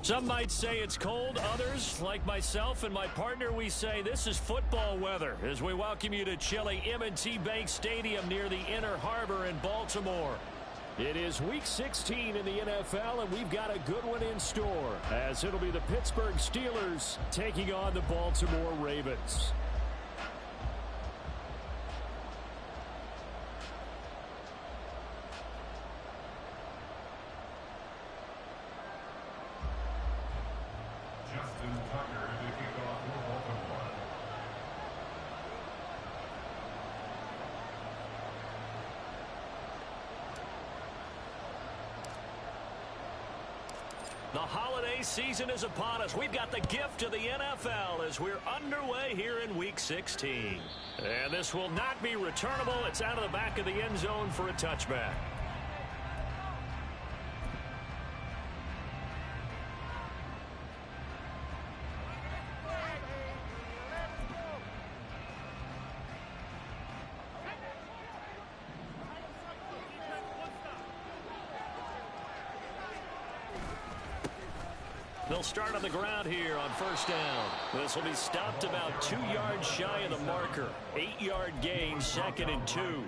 Some might say it's cold. Others, like myself and my partner, we say this is football weather as we welcome you to chilly M&T Bank Stadium near the Inner Harbor in Baltimore. It is Week 16 in the NFL, and we've got a good one in store, as it'll be the Pittsburgh Steelers taking on the Baltimore Ravens. The holiday season is upon us. We've got the gift of the NFL as we're underway here in Week 16. And this will not be returnable. It's out of the back of the end zone for a touchback. They'll start on the ground here on first down. This will be stopped about 2 yards shy of the marker. 8-yard gain, 2nd and 2.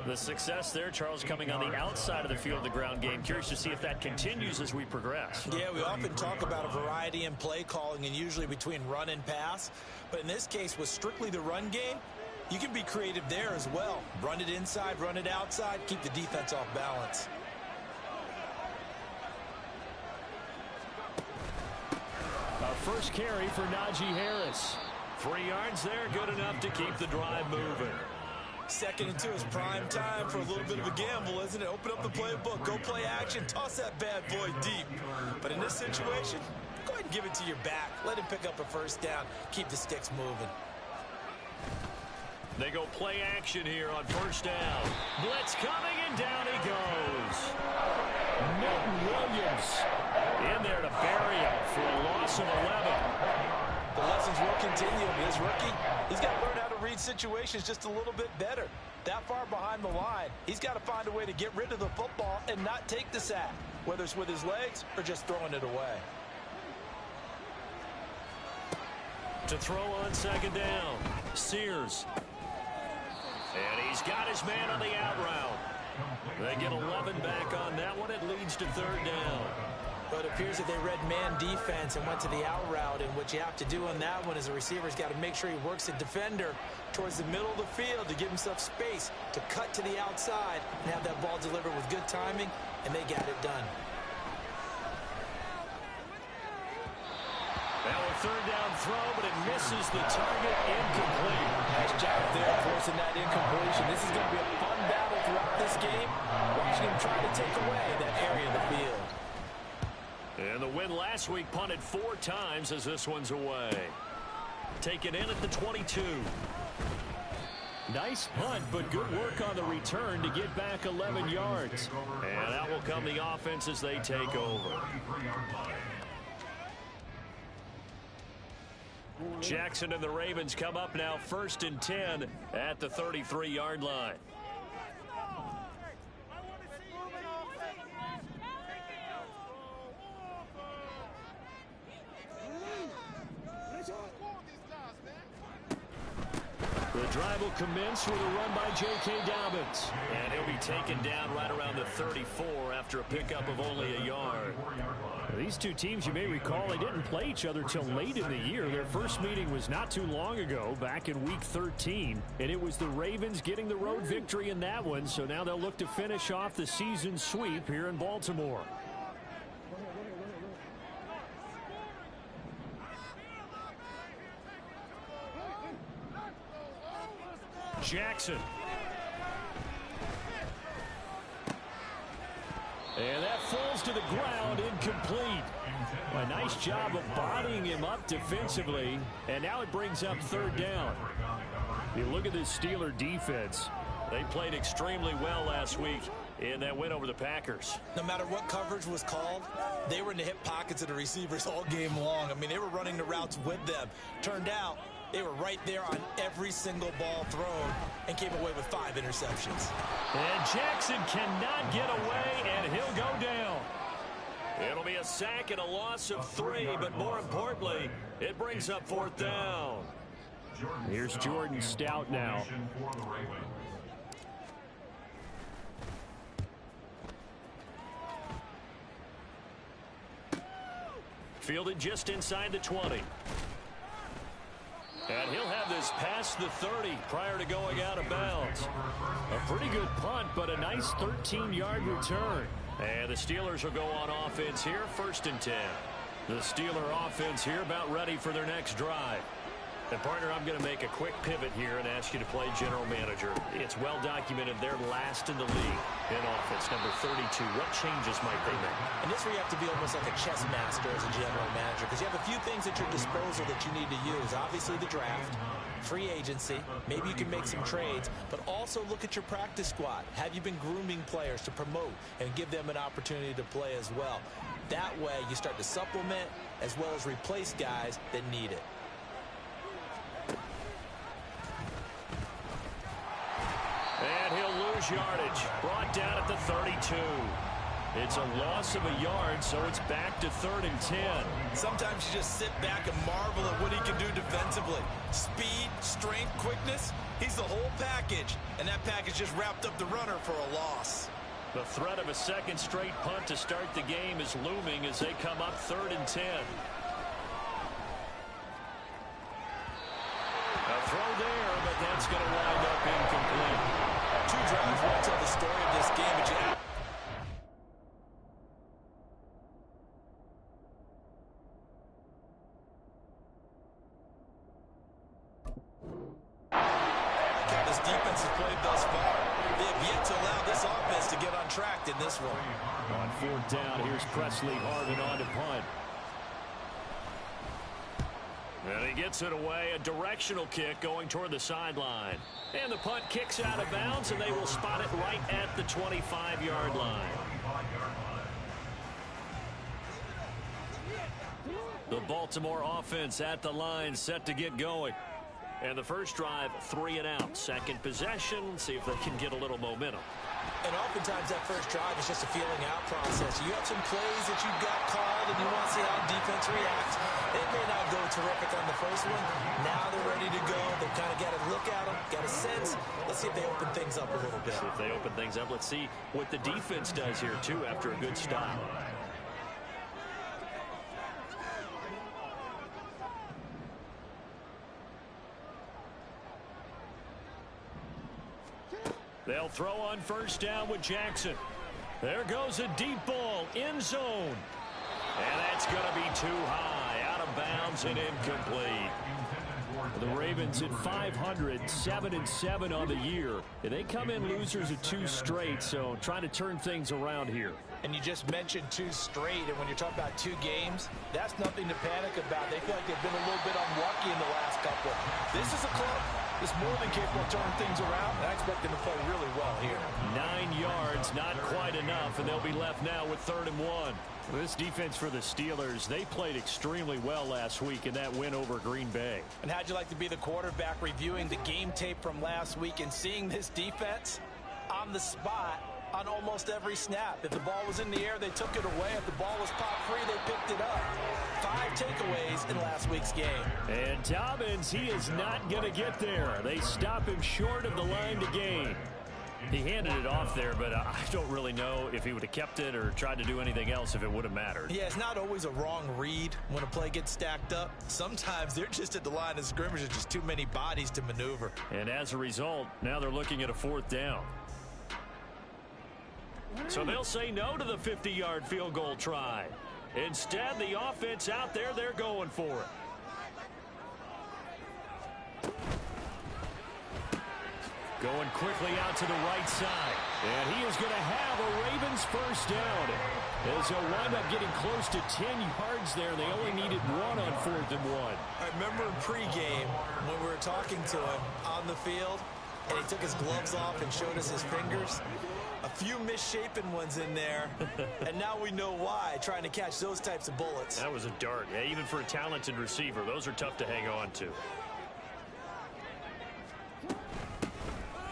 The success there, Charles, coming on the outside of the field of the ground game. Curious to see if that continues as we progress. Yeah, we often talk about a variety in play calling and usually between run and pass. But in this case, with strictly the run game, you can be creative there as well. Run it inside, run it outside, keep the defense off balance. First carry for Najee Harris. 3 yards there, good enough to keep the drive moving. 2nd and 2 is prime time for a little bit of a gamble, isn't it? Open up the playbook, go play action, toss that bad boy deep. But in this situation, go ahead and give it to your back. Let him pick up a first down, keep the sticks moving. They go play action here on first down. Blitz coming, and down he goes. Milton Williams in there to bury him for a loss of 11. The lessons will continue. His rookie, he's got to learn how to read situations just a little bit better. That far behind the line, he's got to find a way to get rid of the football and not take the sack, whether it's with his legs or just throwing it away. To throw on second down, Sears. And he's got his man on the out route. They get 11 back on that one. It leads to third down. But it appears that they read man defense and went to the out route. And what you have to do on that one is the receiver's got to make sure he works the defender towards the middle of the field to give himself space to cut to the outside and have that ball delivered with good timing, and they got it done. Now a third down throw, but it misses the target. Incomplete. Nice job there forcing that incompletion. This is going to be a fun battle throughout this game. Watching him try to take away that area of the field. And the win last week punted 4 times as this one's away. Taken in at the 22. Nice punt, but good work on the return to get back 11 yards. And that will come the offense as they take over. Jackson and the Ravens come up now 1st and 10 at the 33-yard line. The drive will commence with a run by J.K. Dobbins. And he'll be taken down right around the 34 after a pickup of only a yard. These two teams, you may recall, they didn't play each other till late in the year. Their first meeting was not too long ago, back in Week 13. And it was the Ravens getting the road victory in that one. So now they'll look to finish off the season sweep here in Baltimore. Jackson. And that falls to the ground, incomplete. A nice job of bodying him up defensively, and now it brings up third down. You look at this Steeler defense. They played extremely well last week in that win over the Packers. No matter what coverage was called, they were in the hip pockets of the receivers all game long. I mean, they were running the routes with them. Turned out, they were right there on every single ball thrown and came away with 5 interceptions. And Jackson cannot get away, and he'll go down. It'll be a sack and a loss of 3, but more importantly, it brings up 4th down. Here's Jordan Stout now. Fielded just inside the 20. And he'll have this past the 30 prior to going out of bounds. A pretty good punt, but a nice 13-yard return. And the Steelers will go on offense here, 1st and 10. The Steeler offense here about ready for their next drive. And, partner, I'm going to make a quick pivot here and ask you to play general manager. It's well documented they're last in the league in offense, number 32. What changes might they make? And this where you have to be almost like a chess master as a general manager, because you have a few things at your disposal that you need to use. Obviously the draft, free agency, maybe you can make some trades, but also look at your practice squad. Have you been grooming players to promote and give them an opportunity to play as well? That way you start to supplement as well as replace guys that need it. And he'll lose yardage. Brought down at the 32. It's a loss of a yard, so it's back to 3rd and 10. Sometimes you just sit back and marvel at what he can do defensively. Speed, strength, quickness. He's the whole package. And that package just wrapped up the runner for a loss. The threat of a second straight punt to start the game is looming as they come up 3rd and 10. A throw there, but that's going to wind up incomplete. 2 drives won't tell the story of this game, but you have this defense has played thus far. They have yet to allow this offense to get on track in this one. On 4th down, here's Presley Harvin on to punt. And he gets it away, a directional kick going toward the sideline. And the punt kicks out of bounds, and they will spot it right at the 25-yard line. The Baltimore offense at the line, set to get going. And the first drive, 3 and out. Second possession, see if they can get a little momentum. And oftentimes that first drive is just a feeling out process. You have some plays that you've got called and you want to see how defense reacts. It may not go terrific on the first one. Now they're ready to go. They've kind of got to look at them, got a sense. Let's see if they open things up a little bit. See if they open things up. Let's see what the defense does here, too, after a good stop. They'll throw on first down with Jackson. There goes a deep ball, end zone. And that's going to be too high, out of bounds and incomplete. The Ravens at 500, 7-7 on the year. And they come in losers of 2 straight, so trying to turn things around here. And you just mentioned 2 straight, and when you're talking about 2 games, that's nothing to panic about. They feel like they've been a little bit unlucky in the last couple. This is a club that's more than capable of turning things around, and I expect them to play really well here. 9 yards, not quite enough, and they'll be left now with 3rd and 1. This defense for the Steelers, they played extremely well last week in that win over Green Bay. And how'd you like to be the quarterback reviewing the game tape from last week and seeing this defense on the spot on almost every snap? If the ball was in the air, they took it away. If the ball was popped free, they picked it up. 5 takeaways in last week's game. And Dobbins, he is not going to get there. They stop him short of the line to gain. He handed it off there, but I don't really know if he would have kept it or tried to do anything else if it would have mattered. Yeah, it's not always a wrong read when a play gets stacked up. Sometimes they're just at the line of scrimmage. There's just too many bodies to maneuver. And as a result, now they're looking at a 4th down. So they'll say no to the 50-yard field goal try. Instead, the offense out there, they're going for it. Going quickly out to the right side. And he is going to have a Ravens first down. As they'll wind up getting close to 10 yards there. They only needed 1 on 4th and 1. I remember in pregame when we were talking to him on the field, and he took his gloves off and showed us his fingers. A few misshapen ones in there, and now we know why, trying to catch those types of bullets. That was a dart. Yeah, even for a talented receiver, those are tough to hang on to.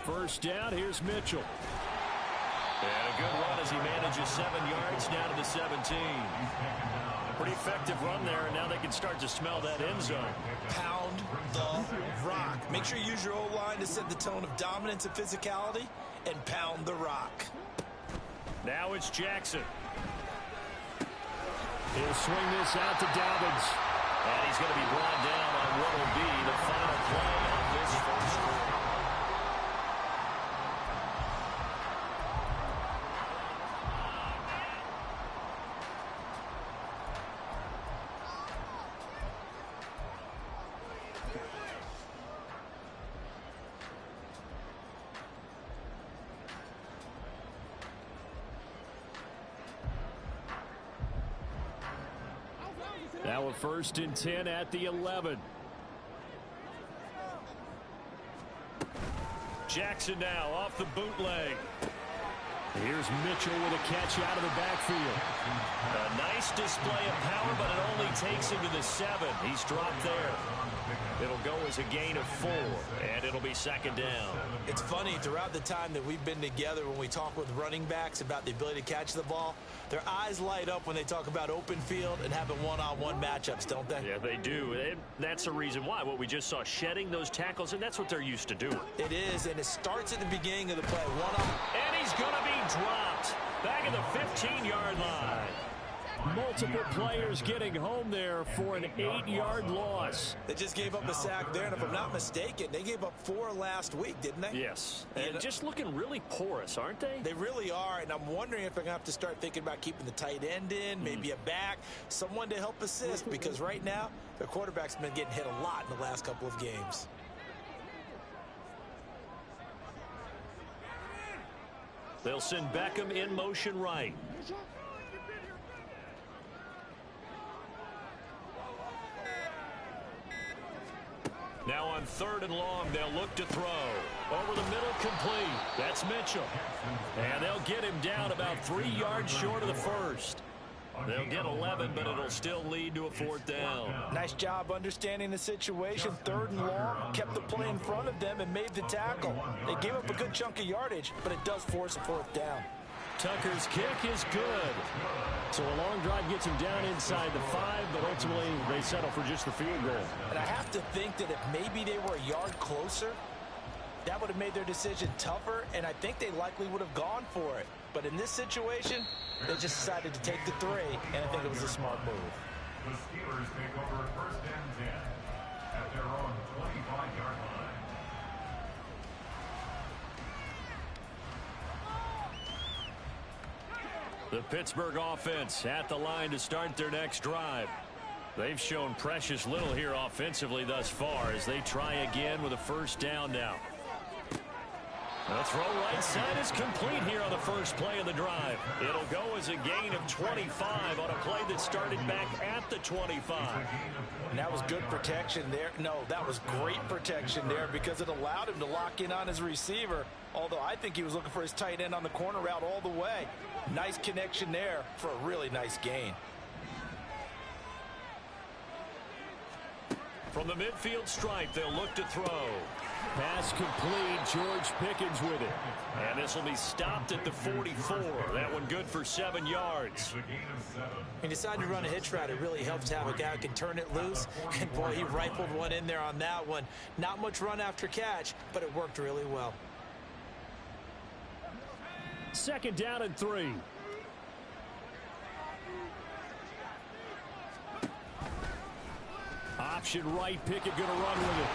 First down, here's Mitchell. And a good run as he manages 7 yards down to the 17. Pretty effective run there, and now they can start to smell that end zone. Pound the rock. Make sure you use your O-line to set the tone of dominance and physicality, and pound the rock. Now it's Jackson. He'll swing this out to Dobbins. And he's going to be brought down on what will be the final play of this first quarter. Now a 1st and 10 at the 11. Jackson now off the bootleg. Here's Mitchell with a catch out of the backfield. A nice display of power, but it only takes him to the 7. He's dropped there. It'll go as a gain of 4, and it'll be 2nd down. It's funny, throughout the time that we've been together, when we talk with running backs about the ability to catch the ball, their eyes light up when they talk about open field and having one-on-one matchups, don't they? Yeah, they do. And that's the reason why. What we just saw, shedding those tackles, and that's what they're used to doing. It is, and it starts at the beginning of the play. And he's going to be dropped back at the 15-yard line. Multiple players getting home there for an 8-yard loss. They just gave up a sack there, and if I'm not mistaken, they gave up 4 last week, didn't they? Yes, and just looking really porous, aren't they? They really are, and I'm wondering if they're going to have to start thinking about keeping the tight end in, maybe a back, someone to help assist, because right now, their quarterback's been getting hit a lot in the last couple of games. They'll send Beckham in motion right. Now on 3rd and long, they'll look to throw. Over the middle, complete. That's Mitchell. And they'll get him down about 3 yards short of the 1st. They'll get 11, but it'll still lead to a 4th down. Nice job understanding the situation. 3rd and long, kept the play in front of them and made the tackle. They gave up a good chunk of yardage, but it does force a 4th down. Tucker's kick is good. So a long drive gets him down inside the 5, but ultimately they settle for just the field goal. And I have to think that if maybe they were a yard closer, that would have made their decision tougher, and I think they likely would have gone for it. But in this situation, they just decided to take the 3, and I think it was a smart move. The Steelers take over 1st and 10 at their own 25-yard line. The Pittsburgh offense at the line to start their next drive. They've shown precious little here offensively thus far as they try again with a 1st down now. The throw right side is complete here on the first play of the drive. It'll go as a gain of 25 on a play that started back at the 25. And that was good protection there. No, that was great protection there because it allowed him to lock in on his receiver, although I think he was looking for his tight end on the corner route all the way. Nice connection there for a really nice gain. From the midfield stripe, they'll look to throw. Pass complete. George Pickens with it. And this will be stopped at the 44. That one good for 7 yards. He decided to run a hitch route. It really helps to have a guy who can turn it loose. And, boy, he rifled one in there on that one. Not much run after catch, but it worked really well. 2nd down and 3. Option right. Pickett going to run with it.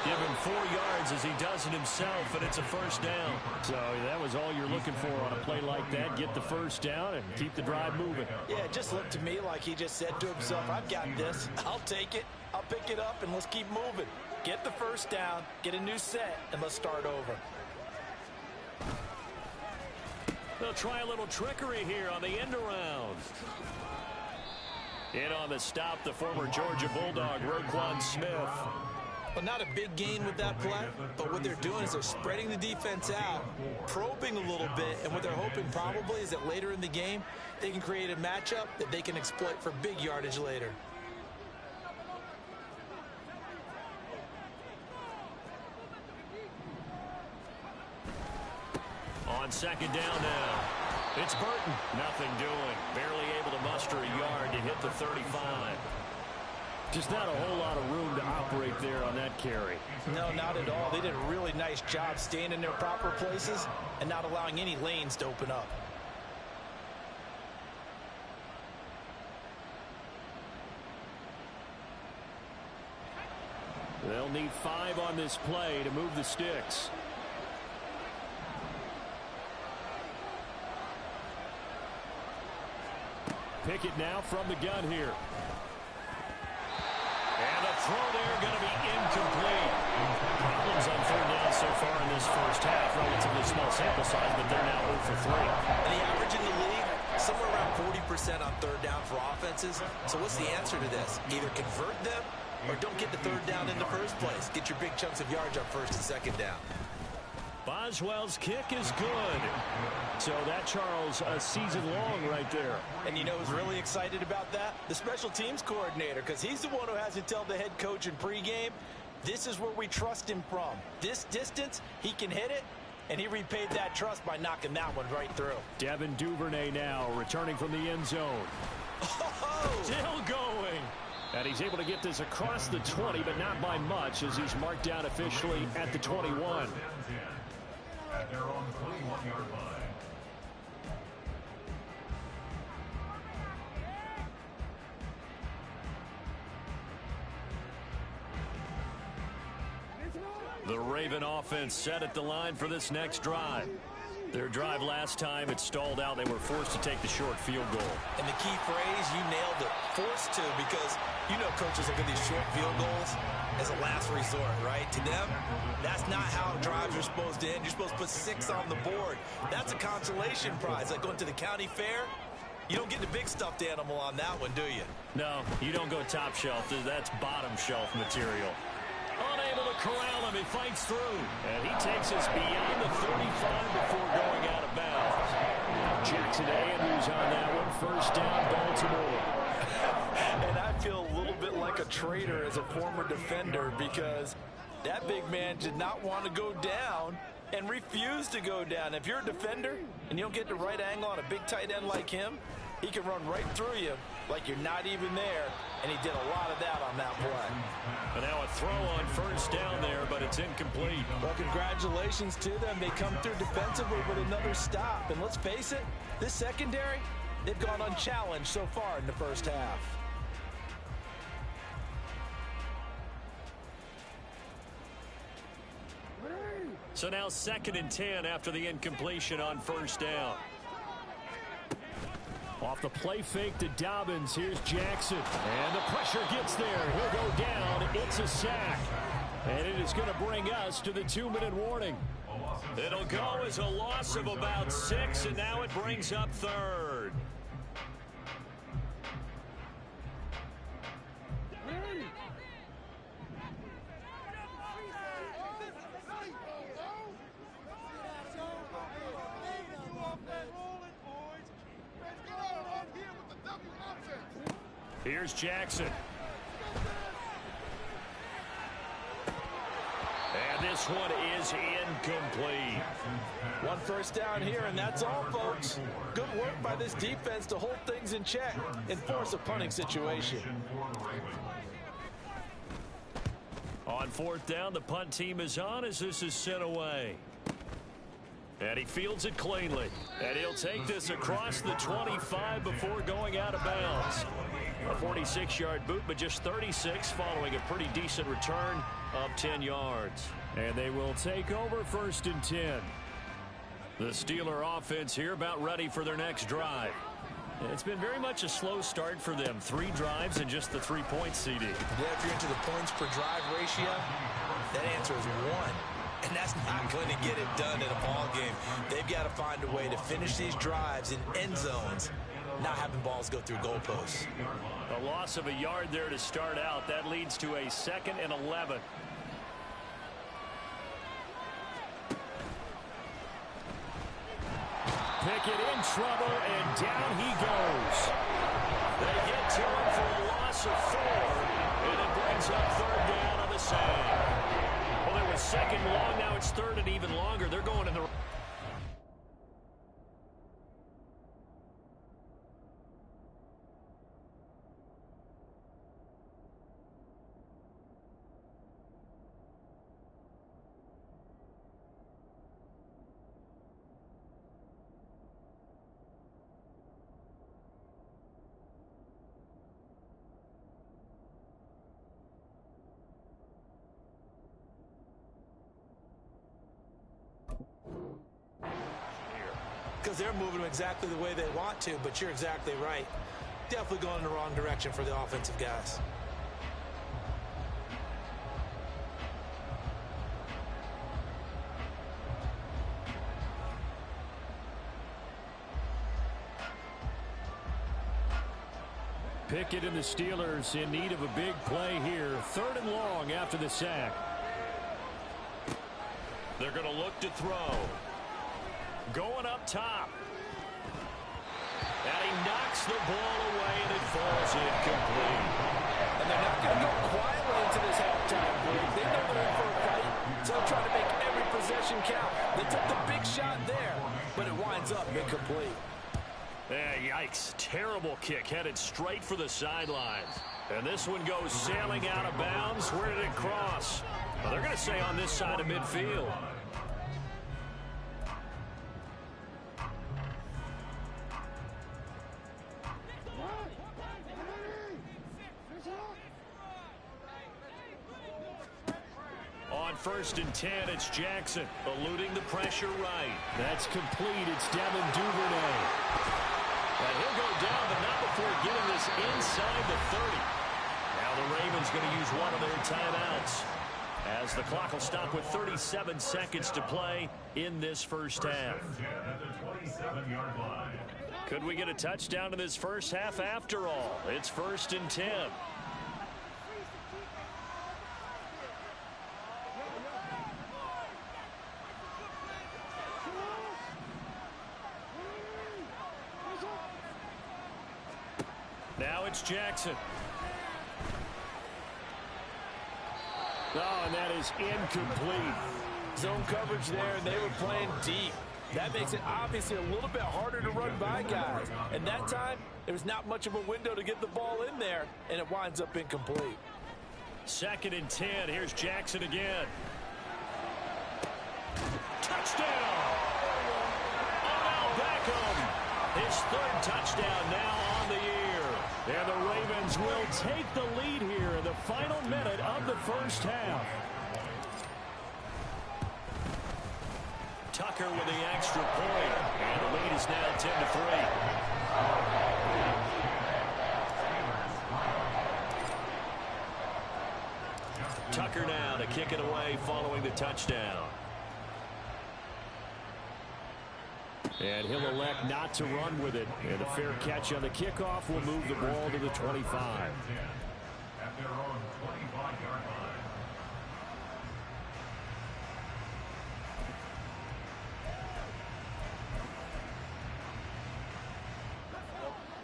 Give him 4 yards as he does it himself, and it's a 1st down. So that was all you're looking for on a play like that. Get the 1st down and keep the drive moving. Yeah, it just looked to me like he just said to himself, I've got this. I'll take it. I'll pick it up, and let's keep moving. Get the 1st down, get a new set, and let's start over. They'll try a little trickery here on the end around. In on the stop, the former Georgia Bulldog, Roquan Smith. Well, not a big gain with that play, but what they're doing is they're spreading the defense out, probing a little bit, and what they're hoping probably is that later in the game, they can create a matchup that they can exploit for big yardage later. On second down now, it's Burton. Nothing doing. Barely able to muster a yard to hit the 35. Just not a whole lot of room to operate there on that carry. No, not at all. They did a really nice job staying in their proper places and not allowing any lanes to open up. They'll need 5 on this play to move the sticks. Pickett now from the gun here. And the throw there going to be incomplete. Problems on third down so far in this first half. Relatively small sample size, but they're now 0 for 3. And the average in the league, somewhere around 40% on third down for offenses. So what's the answer to this? Either convert them or don't get the third down in the first place. Get your big chunks of yards on first and second down. Boswell's kick is good. So that, Charles, a season long right there. And you know who's really excited about that? The special teams coordinator, because he's the one who has to tell the head coach in pregame, this is where we trust him from. This distance, he can hit it, and he repaid that trust by knocking that one right through. Devin Duvernay now returning from the end zone. Oh! Still going. And he's able to get this across the 20, but not by much, as he's marked down officially at the 21. At their own 21-yard line. The Raven offense set at the line for this next drive. Their drive last time, it stalled out. They were forced to take the short field goal. And the key phrase, you nailed it, forced to, because you know coaches look at these short field goals as a last resort, right? To them, that's not how drives are supposed to end. You're supposed to put 6 on the board. That's a consolation prize, like going to the county fair. You don't get the big stuffed animal on that one, do you? No, you don't go top shelf. That's bottom shelf material. Unable to corral him. He fights through. And he takes us beyond the 35 before going out of bounds. Jackson Andrews on that one. First down, Baltimore. And I feel a little bit like a traitor as a former defender, because that big man did not want to go down and refused to go down. If you're a defender and you don't get the right angle on a big tight end like him, he can run right through you like you're not even there, and he did a lot of that on that play. And now a throw on first down there, but it's incomplete. Well, congratulations to them. They come through defensively with another stop. And let's face it, this secondary, they've gone unchallenged so far in the first half. So now 2nd and 10 after the incompletion on first down. Off the play fake to Dobbins. Here's Jackson. And the pressure gets there. He'll go down. It's a sack. And it is going to bring us to the 2-minute warning. It'll go as a loss of about 6, and now it brings up 3rd. Here's Jackson. And this one is incomplete. One first down here, and that's all, folks. Good work by this defense to hold things in check and force a punting situation. On 4th down, the punt team is on as this is sent away. And he fields it cleanly. And he'll take this across the 25 before going out of bounds. A 46-yard boot, but just 36 following a pretty decent return of 10 yards. And they will take over 1st and 10. The Steeler offense here about ready for their next drive. It's been very much a slow start for them. 3 drives and just the 3 points, CD. Yeah, if you're into the points per drive ratio, that answer is 1. And that's not going to get it done in a ball game. They've got to find a way to finish these drives in end zones, not having balls go through goalposts. A loss of a yard there to start out. That leads to a 2nd and 11. Pickett in trouble, and down he goes. They get to him for a loss of 4, and it brings up 3rd down on the sag. Well, it was 2nd long, now it's 3rd and even longer. They're going in the because they're moving exactly the way they want to, but you're exactly right. Definitely going in the wrong direction for the offensive guys. Pickett and the Steelers in need of a big play here. 3rd and long after the sack. They're going to look to throw. Going up top. And he knocks the ball away, and it falls incomplete. And they're not going to go quietly into this halftime break. They know they're in for a fight, so they're trying to make every possession count. They took the big shot there, but it winds up incomplete. Yikes. Terrible kick headed straight for the sidelines. And this one goes sailing out of bounds. Where did it cross? Well, they're going to say on this side of midfield. On 1st and 10, it's Jackson, eluding the pressure right. That's complete. It's Devin Duvernay. And he'll go down, but not before getting this inside the 30. Now the Ravens going to use one of their timeouts, as the clock will stop with 37 seconds to play in this first half. Could we get a touchdown in this first half after all? It's 1st and 10. Now it's Jackson. Oh, and that is incomplete. Zone coverage there, and they were playing deep. That makes it obviously a little bit harder to run by guys. And that time, there was not much of a window to get the ball in there, and it winds up incomplete. 2nd and 10. Here's Jackson again. Touchdown! Odell Beckham. His 3rd touchdown now on the year. And the Ravens will take the lead here in the final minute of the first half. Tucker with the extra point. And the lead is now 10-3. Tucker now to kick it away following the touchdown. And he'll elect not to run with it. And a fair catch on the kickoff will move the ball to the 25. At their own 25-yard line.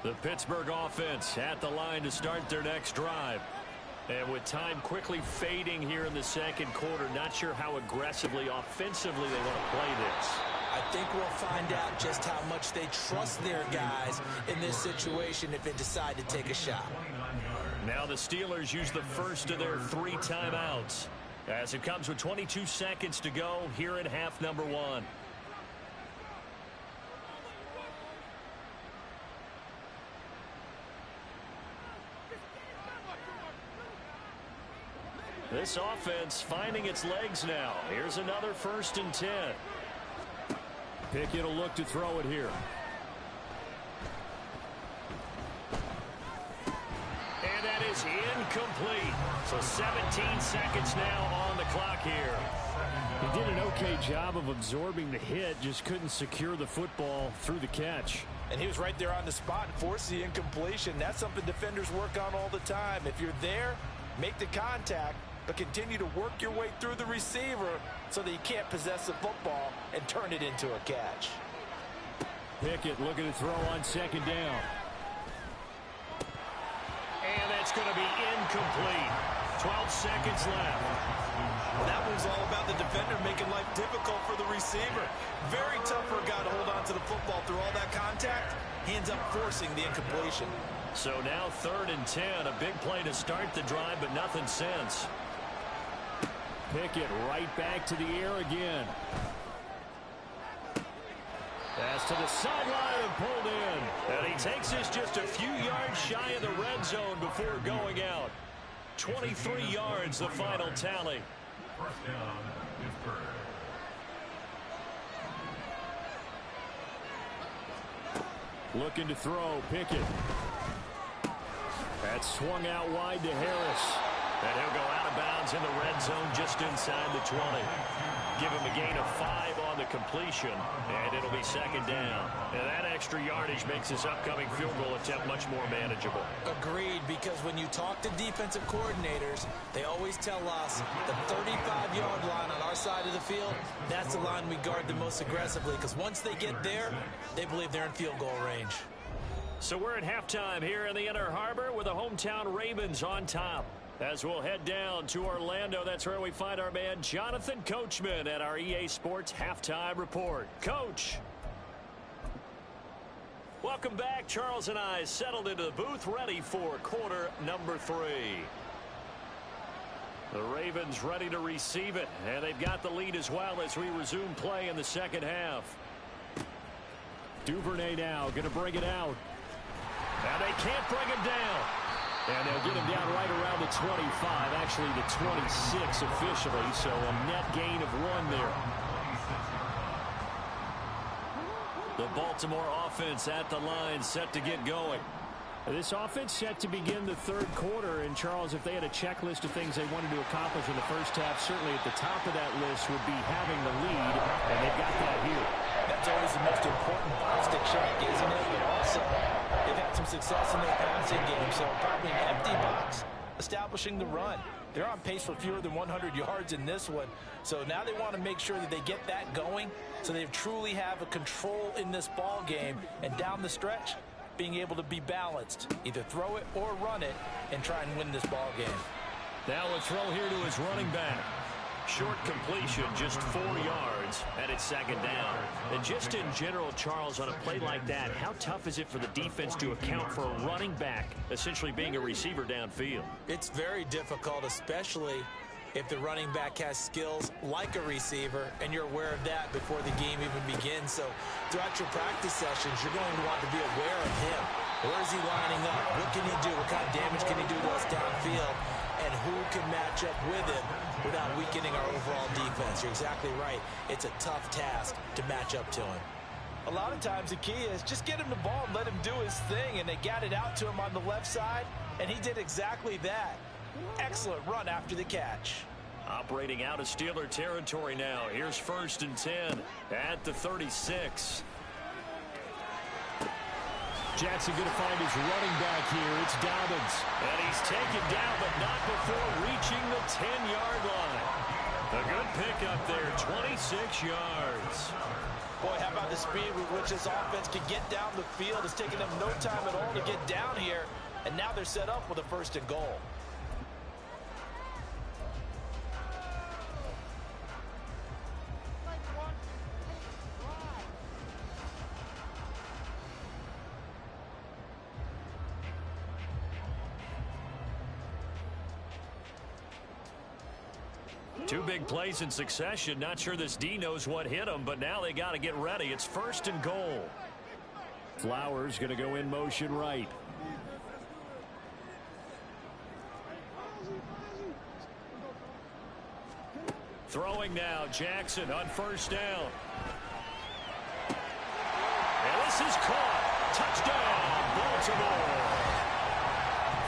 The Pittsburgh offense at the line to start their next drive. And with time quickly fading here in the second quarter, not sure how aggressively, offensively they want to play this. I think we'll find out just how much they trust their guys in this situation if they decide to take a shot. Now the Steelers use the first of their 3 timeouts, as it comes with 22 seconds to go here in half number 1. This offense finding its legs now. Here's another 1st and 10. Pickett will look to throw it here. And that is incomplete. So 17 seconds now on the clock here. He did an okay job of absorbing the hit, just couldn't secure the football through the catch. And he was right there on the spot and forced the incompletion. That's something defenders work on all the time. If you're there, make the contact, but continue to work your way through the receiver so that you can't possess the football and turn it into a catch. Pickett looking to throw on 2nd down. And that's going to be incomplete. 12 seconds left. Well, that one's all about the defender making life difficult for the receiver. Very tough for a guy to hold on to the football through all that contact. He ends up forcing the incompletion. So now 3rd and 10. A big play to start the drive, but nothing since. Pickett right back to the air again. Pass to the sideline and pulled in. And he takes this just a few yards shy of the red zone before going out. 23 yards, the final tally. 1st down, Pittsburgh. Looking to throw. Pickett. That swung out wide to Harris. And he'll go out of bounds in the red zone just inside the 20. Give him a gain of 5 on the completion, and it'll be second down. And that extra yardage makes this upcoming field goal attempt much more manageable. Agreed, because when you talk to defensive coordinators, they always tell us the 35-yard line on our side of the field, that's the line we guard the most aggressively, because once they get there, they believe they're in field goal range. So we're at halftime here in the Inner Harbor with the hometown Ravens on top. As we'll head down to Orlando, that's where we find our man Jonathan Coachman at our EA Sports Halftime Report. Coach. Welcome back. Charles and I settled into the booth ready for quarter number 3. The Ravens ready to receive it, and they've got the lead as well as we resume play in the second half. Duvernay now going to bring it out. And they can't bring him down. And they'll get him down right around the 25, actually the 26 officially, so a net gain of 1 there. The Baltimore offense at the line set to get going. This offense set to begin the third quarter, and Charles, if they had a checklist of things they wanted to accomplish in the first half, certainly at the top of that list would be having the lead, and they've got that here. That's always the most important box to check, isn't it? But also, they've had some success in their passing game, so probably an empty box establishing the run. They're on pace for fewer than 100 yards in this one, so now they want to make sure that they get that going so they truly have a control in this ball game, and down the stretch, being able to be balanced, either throw it or run it, and try and win this ball game. Now a throw here to his running back. Short completion, just 4 yards, and it's second down. And just in general, Charles, on a play like that, how tough is it for the defense to account for a running back essentially being a receiver downfield? It's very difficult, especially if the running back has skills like a receiver, and you're aware of that before the game even begins. So throughout your practice sessions, you're going to want to be aware of him. Where is he lining up? What can he do? What kind of damage can he do to us downfield? And who can match up with him without weakening our overall defense? You're exactly right. It's a tough task to match up to him. A lot of times the key is just get him the ball and let him do his thing, and they got it out to him on the left side, and he did exactly that. Excellent run after the catch. Operating out of Steeler territory now. Here's 1st and 10 at the 36. Jackson going to find his running back here. It's Dobbins. And he's taken down, but not before reaching the 10-yard line. A good pickup there, 26 yards. Boy, how about the speed with which this offense can get down the field? It's taken them no time at all to get down here, and now they're set up with a 1st and goal. Two big plays in succession. Not sure this D knows what hit him, but now they got to get ready. It's 1st and goal. Flowers going to go in motion right. Throwing now, Jackson on 1st down. And this is caught. Touchdown, Baltimore.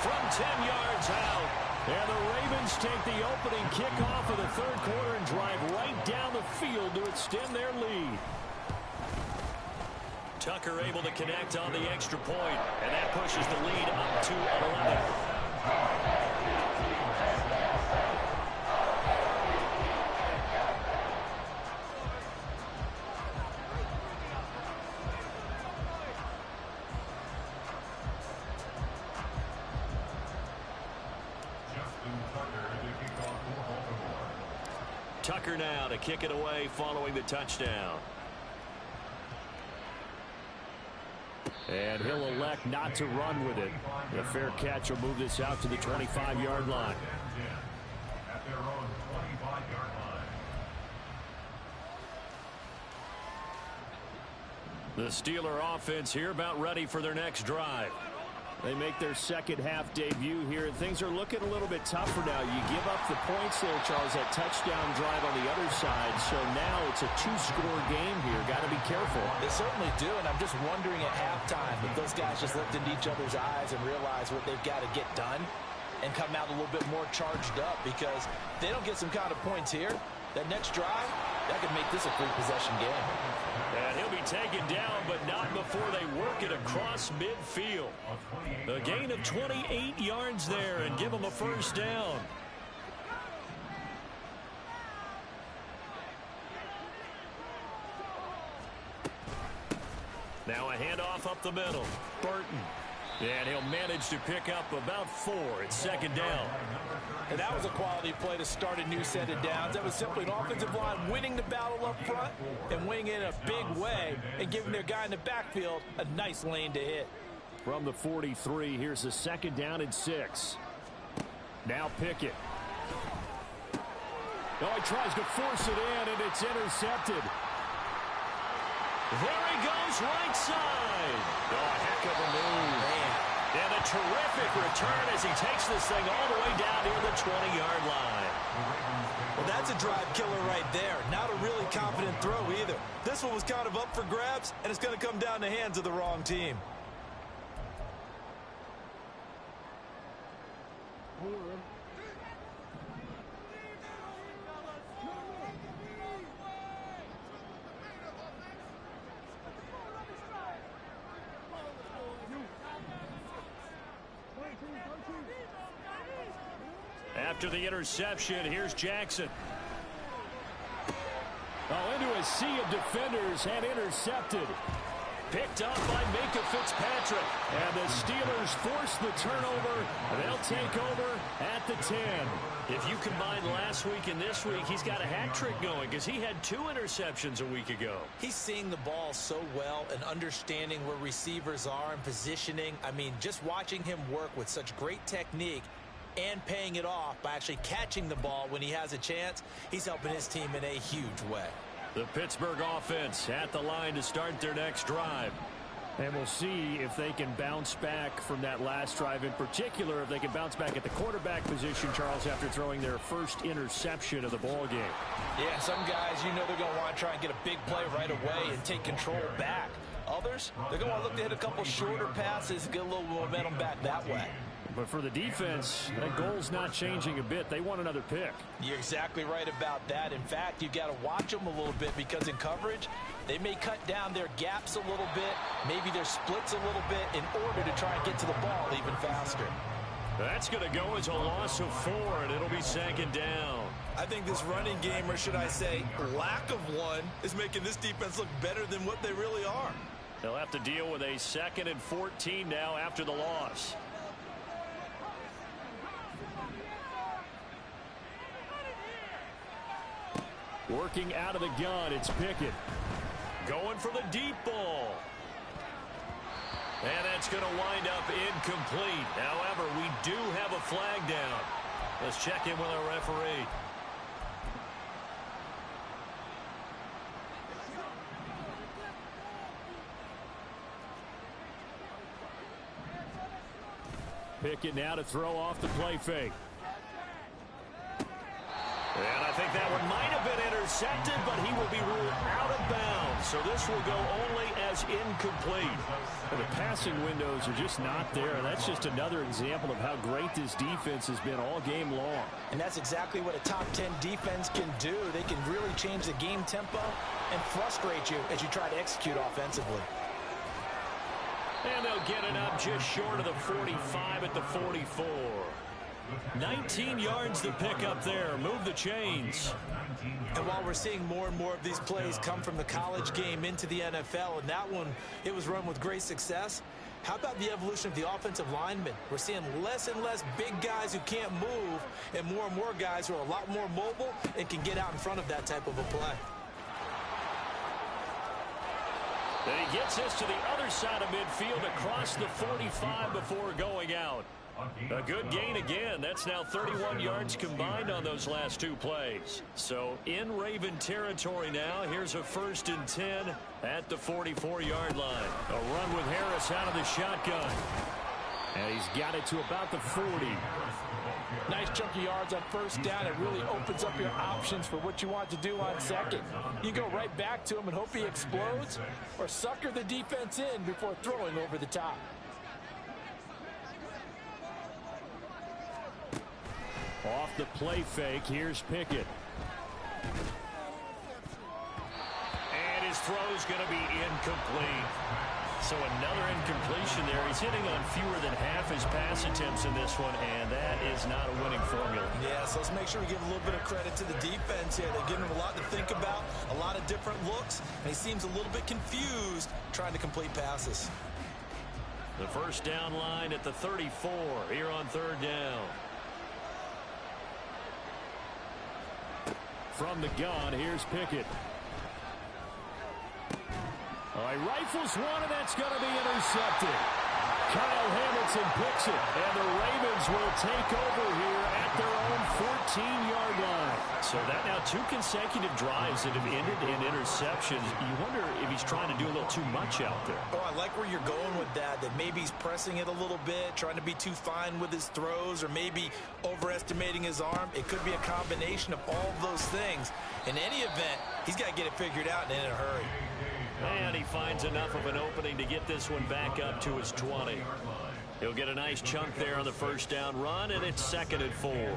From 10 yards out. And the Ravens take the opening kickoff of the third quarter and drive right down the field to extend their lead. Tucker able to connect on the extra point, and that pushes the lead up to 11. Tucker now to kick it away following the touchdown. And he'll elect not to run with it. The fair catch will move this out to the 25-yard line. At their own 25-yard line. The Steeler offense here about ready for their next drive. They make their second half debut here, and things are looking a little bit tougher now. You give up the points there, Charles, that touchdown drive on the other side. So now it's a two-score game here. Got to be careful. They certainly do, and I'm just wondering at halftime if those guys just looked into each other's eyes and realized what they've got to get done and come out a little bit more charged up, because if they don't get some kind of points here, that next drive, that could make this a three-possession game. And he'll be taken down, but not before they work it across midfield. A gain of 28 yards there and give them a first down. Now a handoff up the middle. Burton. And he'll manage to pick up about 4. It's second down. And that was a quality play to start a new set of downs. That was simply an offensive line winning the battle up front and winning it in a big way and giving their guy in the backfield a nice lane to hit. From the 43, here's a second down and 6. Now Pickett. Oh, he tries to force it in, and it's intercepted. There he goes, right side. Oh, a heck of a move. And a terrific return as he takes this thing all the way down near the 20-yard line. Well, that's a drive killer right there. Not a really confident throw either. This one was kind of up for grabs, and it's going to come down the hands of the wrong team. After the interception, here's Jackson. Oh, into a sea of defenders and intercepted. Picked up by Minka Fitzpatrick. And the Steelers force the turnover. They'll take over at the 10. If you combine last week and this week, he's got a hat trick going because he had 2 interceptions a week ago. He's seeing the ball so well and understanding where receivers are and positioning. I mean, just watching him work with such great technique and paying it off by actually catching the ball when he has a chance, he's helping his team in a huge way. The Pittsburgh offense at the line to start their next drive. And we'll see if they can bounce back from that last drive. In particular, if they can bounce back at the quarterback position, Charles, after throwing their first interception of the ball game. Yeah, some guys, you know they're going to want to try and get a big play right away and take control back. Others, they're going to want to look to hit a couple shorter passes and get a little momentum back that way. But for the defense, that goal's not changing a bit. They want another pick. You're exactly right about that. In fact, you've got to watch them a little bit because in coverage, they may cut down their gaps a little bit, maybe their splits a little bit in order to try and get to the ball even faster. That's going to go as a loss of 4, and it'll be second down. I think this running game, or should I say lack of one, is making this defense look better than what they really are. They'll have to deal with a 2nd and 14 now after the loss. Working out of the gun, it's Pickett. Going for the deep ball. And that's going to wind up incomplete. However, we do have a flag down. Let's check in with our referee. Pickett now to throw off the play fake. And I think that one might have been intercepted, but he will be ruled out of bounds. So this will go only as incomplete. And the passing windows are just not there. That's just another example of how great this defense has been all game long. And that's exactly what a top 10 defense can do. They can really change the game tempo and frustrate you as you try to execute offensively. And they'll get it up just short of the 45 at the 44. 19 yards to pick up there. Move the chains. And while we're seeing more and more of these plays come from the college game into the NFL, and that one, it was run with great success, how about the evolution of the offensive linemen? We're seeing less and less big guys who can't move and more guys who are a lot more mobile and can get out in front of that type of a play. Then he gets us to the other side of midfield across the 45 before going out. A good gain again. That's now 31 yards combined on those last 2 plays. So in Raven territory now. Here's a 1st and 10 at the 44-yard line. A run with Harris out of the shotgun. And he's got it to about the 40. Nice chunk of yards on first down. It really opens up your options for what you want to do on second. You go right back to him and hope he explodes, or sucker the defense in before throwing over the top. Off the play fake, here's Pickett. And his throw's going to be incomplete. So another incompletion there. He's hitting on fewer than half his pass attempts in this one, and that is not a winning formula. Yeah, so let's make sure we give a little bit of credit to the defense here. They're giving him a lot to think about, a lot of different looks, and he seems a little bit confused trying to complete passes. The first down line at the 34 here on third down. From the gun, here's Pickett. He rifles one, and that's going to be intercepted. Kyle Hamilton picks it, and the Ravens will take over here at their own 14-yard line. So that now 2 consecutive drives that have ended in interceptions. You wonder if he's trying to do a little too much out there. Oh, I like where you're going with that maybe he's pressing it a little bit, trying to be too fine with his throws, or maybe overestimating his arm. It could be a combination of all of those things. In any event, he's got to get it figured out and in a hurry. And he finds enough of an opening to get this one back up to his 20. He'll get a nice chunk there on the first down run, and it's 2nd and 4.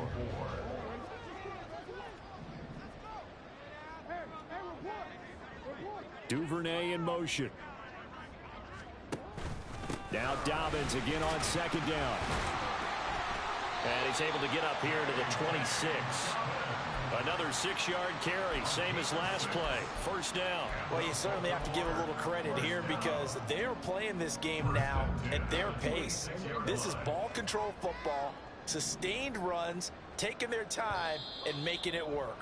Duvernay in motion. Now Dobbins again on 2nd down. And he's able to get up here to the 26. Another 6-yard carry, same as last play. First down. Well, you certainly have to give a little credit here because they're playing this game now at their pace. This is ball control football, sustained runs, taking their time, and making it work.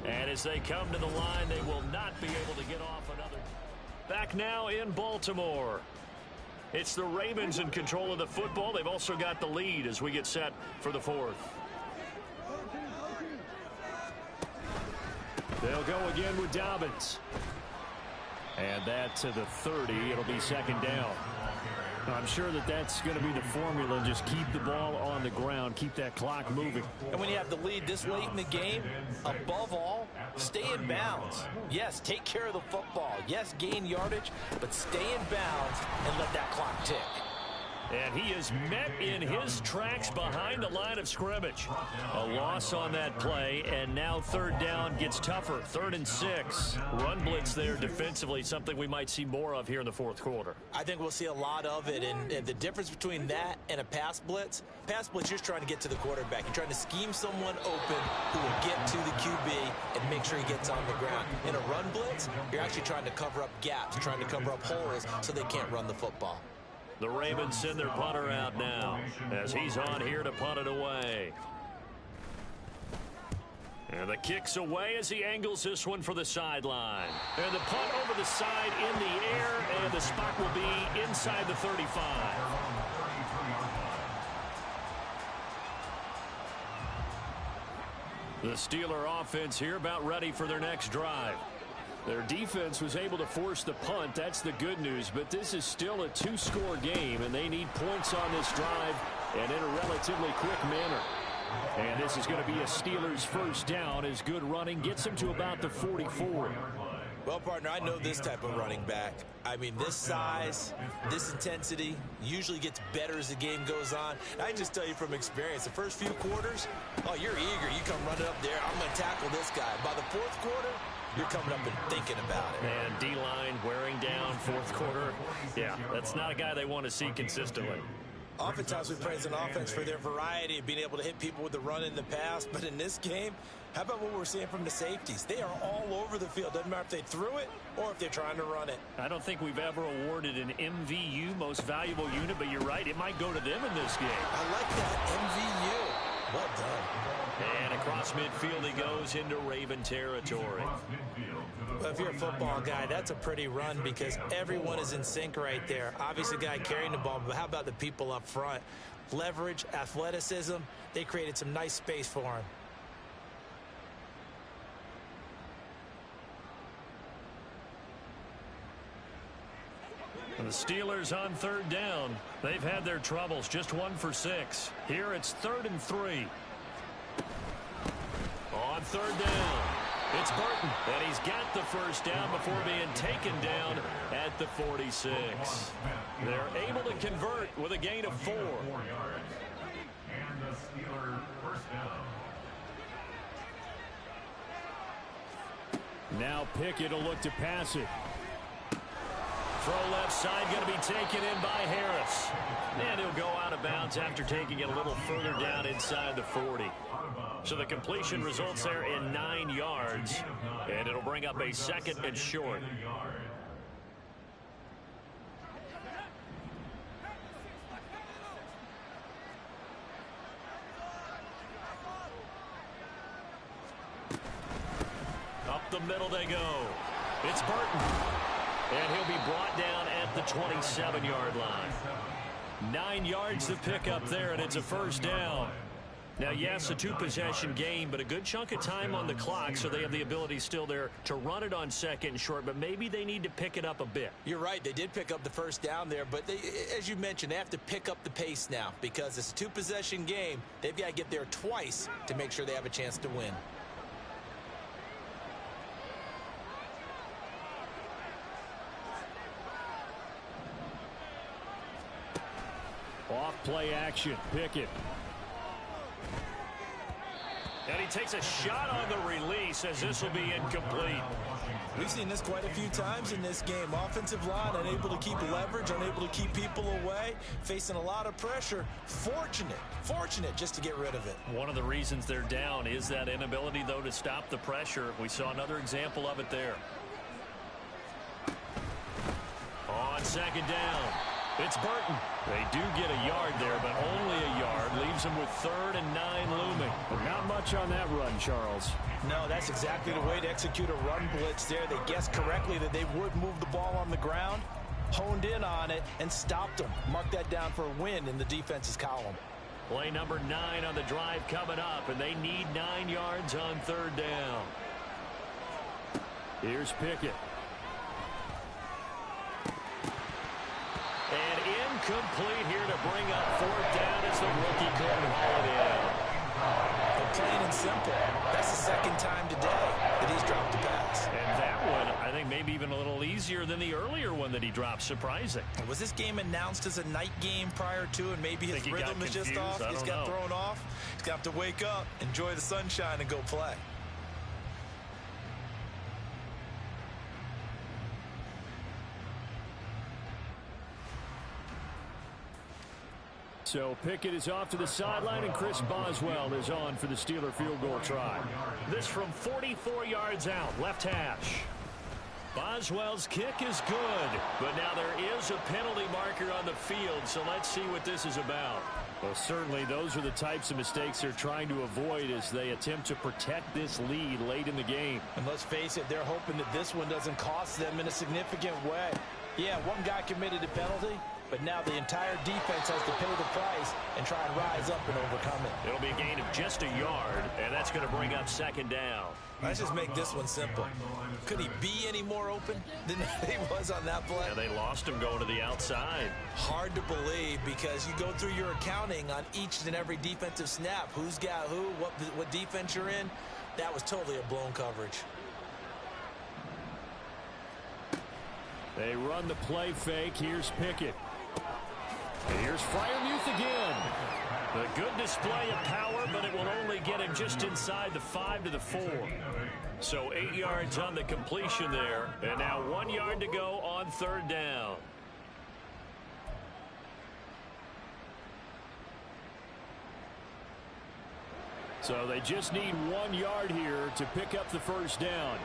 And as they come to the line, they will not be able to get off another. Back now in Baltimore. It's the Ravens in control of the football. They've also got the lead as we get set for the 4th. They'll go again with Dobbins. And that to the 30. It'll be 2nd down. I'm sure that that's going to be the formula. Just keep the ball on the ground. Keep that clock moving. And when you have the lead this late in the game, above all, stay in bounds. Yes, take care of the football. Yes, gain yardage, but stay in bounds and let that clock tick. And he is met in his tracks behind the line of scrimmage. A loss on that play, and now 3rd down gets tougher. 3rd and 6. Run blitz there defensively, something we might see more of here in the 4th quarter. I think we'll see a lot of it, and the difference between that and a pass blitz, you're just trying to get to the quarterback. You're trying to scheme someone open who will get to the QB and make sure he gets on the ground. In a run blitz, you're actually trying to cover up gaps, trying to cover up holes so they can't run the football. The Ravens send their punter out now as he's on here to punt it away. And the kick's away as he angles this one for the sideline. And the punt over the side in the air, and the spot will be inside the 35. The Steeler offense here about ready for their next drive. Their defense was able to force the punt. That's the good news. But this is still a 2-score game, and they need points on this drive and in a relatively quick manner. And this is going to be a Steelers first down as good running gets them to about the 44. Well, partner, I know this type of running back. I mean, this size, this intensity usually gets better as the game goes on. I can just tell you from experience, the first few quarters, oh, you're eager. You come running up there. I'm going to tackle this guy. By the 4th quarter, you're coming up and thinking about it. And D-line wearing down 4th quarter. Yeah, that's not a guy they want to see consistently. Oftentimes we praise an offense for their variety of being able to hit people with the run in the past. But in this game, how about what we're seeing from the safeties? They are all over the field. Doesn't matter if they threw it or if they're trying to run it. I don't think we've ever awarded an MVU, most valuable unit, but you're right. It might go to them in this game. I like that, MVU. Well done. And across midfield he goes into Raven territory. Well, if you're a football guy, that's a pretty run because everyone is in sync right there. Obviously, the guy carrying the ball, but how about the people up front? Leverage, athleticism, they created some nice space for him. The Steelers on third down. They've had their troubles, just 1 for 6. Here it's 3rd and 3. On third down, it's Burton, and he's got the first down before being taken down at the 46. They're able to convert with a gain of 4. And the Steelers first down. Now Pickett will look to pass it. Throw left side going to be taken in by Harris. And he'll go out of bounds after taking it a little further down inside the 40. So the completion results there in 9 yards. And it'll bring up a 2nd and short. Up the middle they go. It's Burton. And he'll be brought down at the 27-yard line. 9 yards to pick up there, and it's a first down. Now, yes, a 2-possession game, but a good chunk of time on the clock, so they have the ability still there to run it on 2nd and short, but maybe they need to pick it up a bit. You're right. They did pick up the first down there, but they, as you mentioned, they have to pick up the pace now because it's a 2-possession game. They've got to get there twice to make sure they have a chance to win. Off play action. Pickett. And he takes a shot on the release as this will be incomplete. We've seen this quite a few times in this game. Offensive line unable to keep leverage, unable to keep people away, facing a lot of pressure. Fortunate just to get rid of it. One of the reasons they're down is that inability, though, to stop the pressure. We saw another example of it there. On 2nd down, it's Burton. They do get a yard there, but only a yard. Leaves them with 3rd and 9 looming. But not much on that run, Charles. No, that's exactly the way to execute a run blitz there. They guessed correctly that they would move the ball on the ground, honed in on it, and stopped them. Mark that down for a win in the defense's column. Play number 9 on the drive coming up, and they need 9 yards on 3rd down. Here's Pickett. And incomplete here to bring up 4th down as the rookie couldn't haul it in. But plain and simple, that's the 2nd time today that he's dropped a pass. And that one, I think maybe even a little easier than the earlier one that he dropped. Surprising. Was this game announced as a night game prior to, and maybe his rhythm is just off? He's got thrown off. He's got to wake up, enjoy the sunshine, and go play. So Pickett is off to the sideline, and Chris Boswell is on for the Steeler field goal try. This from 44 yards out, left hash. Boswell's kick is good, but now there is a penalty marker on the field, so let's see what this is about. Well, certainly those are the types of mistakes they're trying to avoid as they attempt to protect this lead late in the game. And let's face it, they're hoping that this one doesn't cost them in a significant way. Yeah, one guy committed a penalty, but now the entire defense has to pay the price and try and rise up and overcome it. It'll be a gain of just a yard, and that's going to bring up 2nd down. Let's just make this one simple. Could he be any more open than he was on that play? And they lost him going to the outside. Hard to believe because you go through your accounting on each and every defensive snap. Who's got who, what defense you're in. That was totally a blown coverage. They run the play fake. Here's Pickett. Here's Freiermuth again. A good display of power, but it will only get him just inside the 5 to the 4. So 8 yards on the completion there. And now 1 yard to go on 3rd down. So they just need 1 yard here to pick up the first down.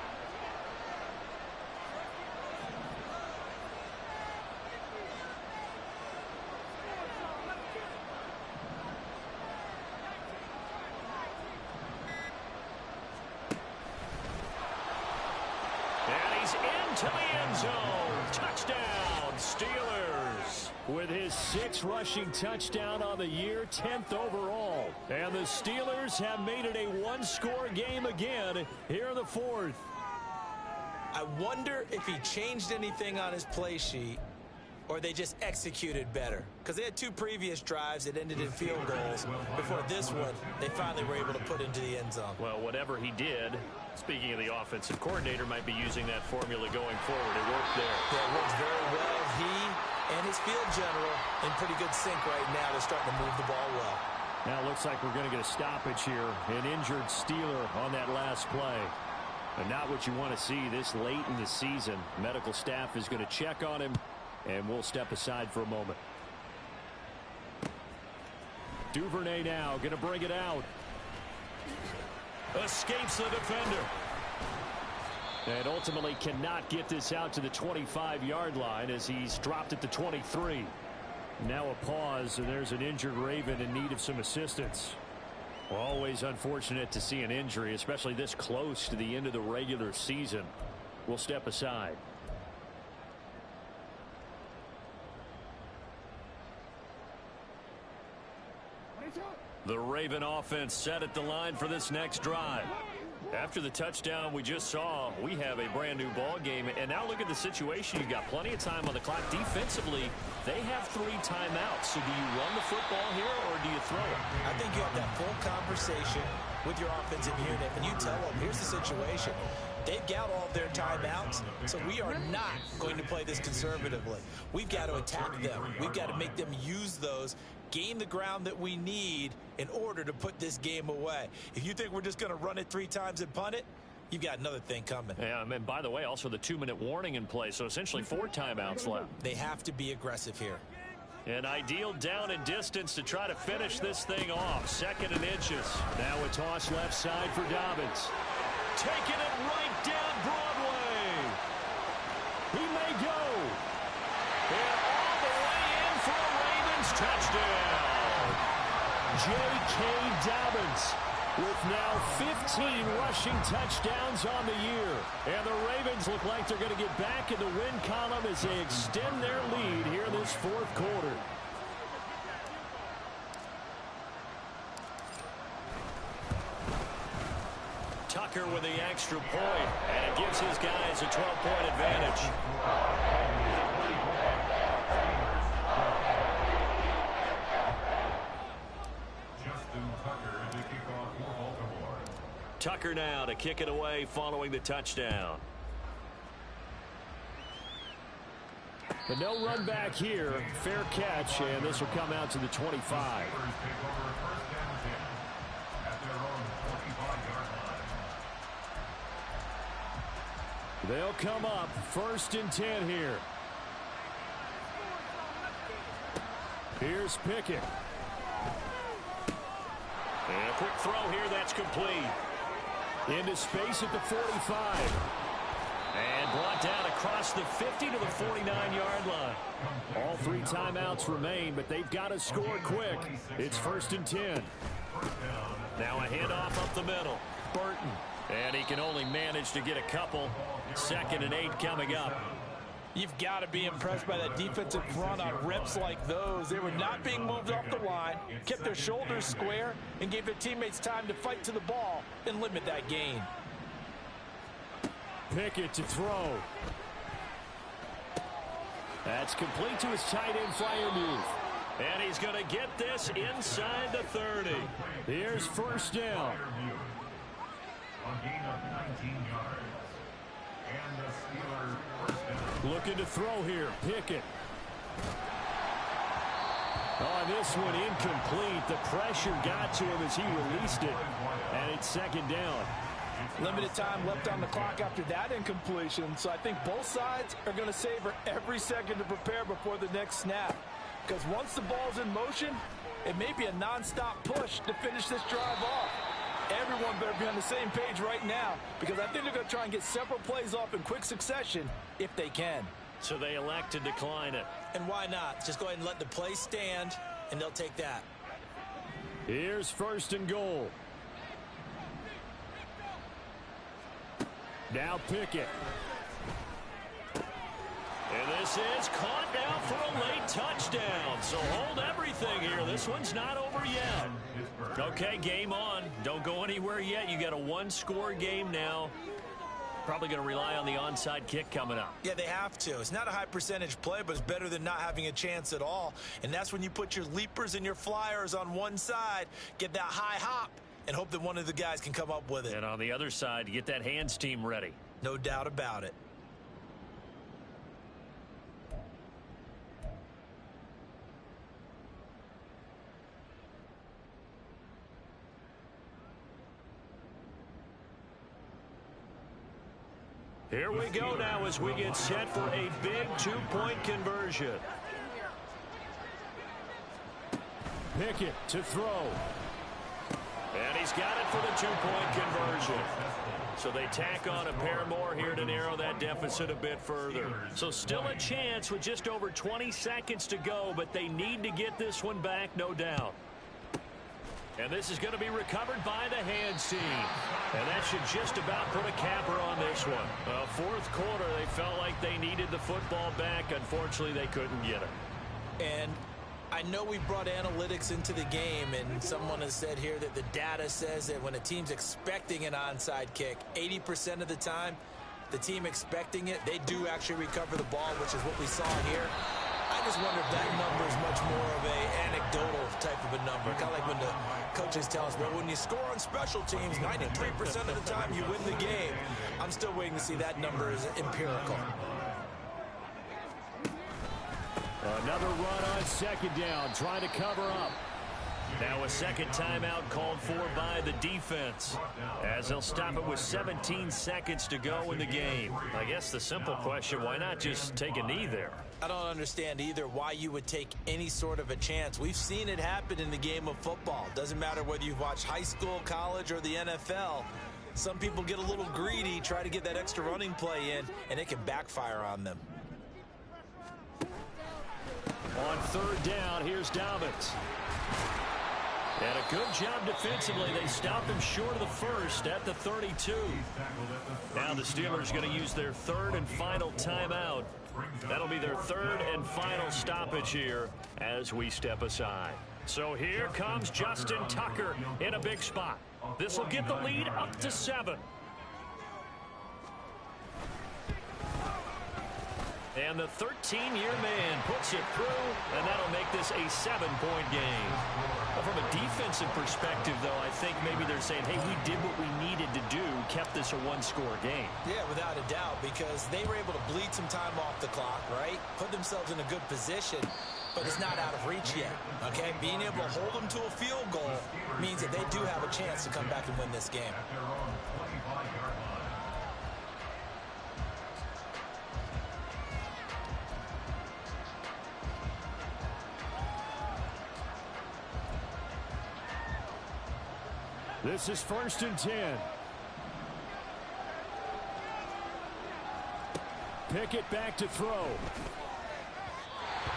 To the end zone. Touchdown, Steelers. With his 6th rushing touchdown on the year, 10th overall. And the Steelers have made it a one-score game again here in the 4th. I wonder if he changed anything on his play sheet or they just executed better? Because they had 2 previous drives that ended in field goals. Before this one, they finally were able to put into the end zone. Well, whatever he did, speaking of the offensive coordinator, might be using that formula going forward. It worked there. Yeah, it works very well. He and his field general in pretty good sync right now. They're starting to move the ball well. Now it looks like we're going to get a stoppage here. An injured Steeler on that last play. And not what you want to see this late in the season. Medical staff is going to check on him, and we'll step aside for a moment. Duvernay now going to bring it out. Escapes the defender. And ultimately cannot get this out to the 25-yard line as he's dropped at the 23. Now a pause, and there's an injured Raven in need of some assistance. Always unfortunate to see an injury, especially this close to the end of the regular season. We'll step aside. The Raven offense set at the line for this next drive. After the touchdown we just saw, we have a brand new ball game. And now look at the situation. You've got plenty of time on the clock. Defensively, they have 3 timeouts. So do you run the football here or do you throw it? I think you have that full conversation with your offensive unit, and you tell them, here's the situation. They've got all of their timeouts, so we are not going to play this conservatively. We've got to attack them. We've got to make them use those, gain the ground that we need in order to put this game away. If you think we're just going to run it 3 times and punt it, you've got another thing coming. Yeah, and by the way, also the 2-minute warning in play, so essentially 4 timeouts left. They have to be aggressive here. An ideal down and distance to try to finish this thing off. 2nd and inches. Now a toss left side for Dobbins. Taking it right down Broadway. He may go. And all the way in for a Ravens touchdown. J.K. Dobbins with now 15 rushing touchdowns on the year. And the Ravens look like they're going to get back in the win column as they extend their lead here in this 4th quarter. Tucker with the extra point, and it gives his guys a 12-point advantage. Tucker now to kick it away following the touchdown. But no run back here. Fair catch, and this will come out to the 25. They'll come up 1st and 10 here. Here's Pickett. And a quick throw here, that's complete. Into space at the 45. And brought down across the 50 to the 49-yard line. All 3 timeouts remain, but they've got to score quick. It's 1st and 10. Now a handoff up the middle. Burton. And he can only manage to get a couple. 2nd and 8 coming up. You've got to be impressed by that defensive front on reps like those. They were not being moved off the line, kept their shoulders square, and gave their teammates time to fight to the ball and limit that gain. Pickett to throw. That's complete to his tight end flyer move. And he's going to get this inside the 30. Here's 1st down. A gain of 19 yards. And the Steelers first down. Looking to throw here. Pickett. On this one, incomplete. The pressure got to him as he released it. And it's 2nd down. Limited time left on the clock after that incompletion, so I think both sides are going to savor every second to prepare before the next snap. Because once the ball's in motion, it may be a non-stop push to finish this drive off. Everyone better be on the same page right now, because I think they're going to try and get several plays off in quick succession if they can. So they elect to decline it. And why not? Just go ahead and let the play stand, and they'll take that. Here's 1st and goal. Now Pickett. And this is caught now for a late touchdown. So hold everything here. This one's not over yet. Okay, game on. Don't go anywhere yet. You got a 1-score game now. Probably going to rely on the onside kick coming up. Yeah, they have to. It's not a high percentage play, but it's better than not having a chance at all. And that's when you put your leapers and your flyers on one side, get that high hop, and hope that one of the guys can come up with it. And on the other side, get that hands team ready. No doubt about it. Here we go now as we get set for a big two-point conversion. Pickett to throw. And he's got it for the two-point conversion. So they tack on a pair more here to narrow that deficit a bit further. So still a chance with just over 20 seconds to go, but they need to get this one back, no doubt. And this is going to be recovered by the hands team. And that should just about put a capper on this one. Fourth quarter, they felt like they needed the football back. Unfortunately, they couldn't get it. And I know we brought analytics into the game, and someone has said here that the data says that when a team's expecting an onside kick, 80% of the time, the team expecting it, they do actually recover the ball, which is what we saw here. I just wonder if that number is much more of a anecdotal type of a number. Kind of like when the coaches tell us, well, when you score on special teams, 93% of the time you win the game. I'm still waiting to see that number is empirical. Another run on second down, trying to cover up. Now a second timeout called for by the defense, as they'll stop it with 17 seconds to go in the game. I guess the simple question, why not just take a knee there? I don't understand either why you would take any sort of a chance. We've seen it happen in the game of football. Doesn't matter whether you've watched high school, college, or the NFL. Some people get a little greedy, try to get that extra running play in, and it can backfire on them. On third down, here's Dobbins. And a good job defensively. They stopped him short of the first at the 32. Now the Steelers going to use their third and final timeout. That'll be their third and final stoppage here as we step aside. So here comes Justin Tucker in a big spot. This will get the lead up to 7. And the 13-year man puts it through, and that'll make this a 7-point game. Well, from a defensive perspective, though, I think maybe they're saying, hey, we did what we needed to do, kept this a one-score game. Yeah, without a doubt, because they were able to bleed some time off the clock, right? Put themselves in a good position, but it's not out of reach yet, okay? Being able to hold them to a field goal means that they do have a chance to come back and win this game. This is 1st and 10. Pickett back to throw.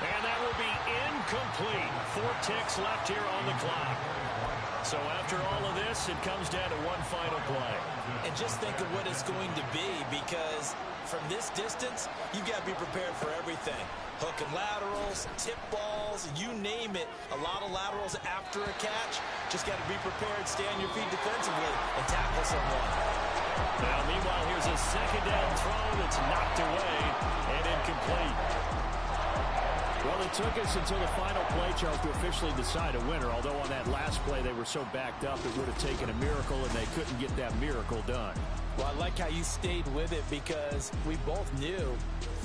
And that will be incomplete. 4 ticks left here on the clock. So after all of this, it comes down to one final play. And just think of what it's going to be, because from this distance, you've got to be prepared for everything. Hook and laterals, tip balls, you name it. A lot of laterals after a catch. Just got to be prepared, stay on your feet defensively, and tackle someone. Now, meanwhile, here's a second down throw that's knocked away and incomplete. Well, it took us until the final play, Charles, to officially decide a winner. Although on that last play they were so backed up, it would have taken a miracle, and they couldn't get that miracle done. Well, I like how you stayed with it, because we both knew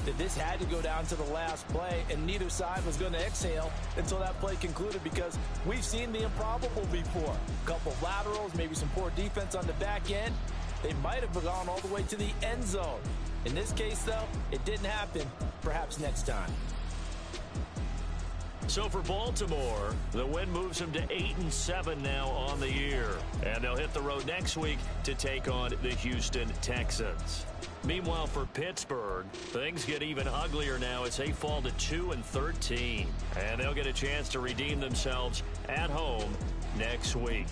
that this had to go down to the last play, and neither side was going to exhale until that play concluded, because we've seen the improbable before. A couple of laterals, maybe some poor defense on the back end. They might have gone all the way to the end zone. In this case, though, it didn't happen. Perhaps next time. So for Baltimore, the win moves them to 8-7 now on the year. And they'll hit the road next week to take on the Houston Texans. Meanwhile, for Pittsburgh, things get even uglier now as they fall to 2-13. And they'll get a chance to redeem themselves at home next week.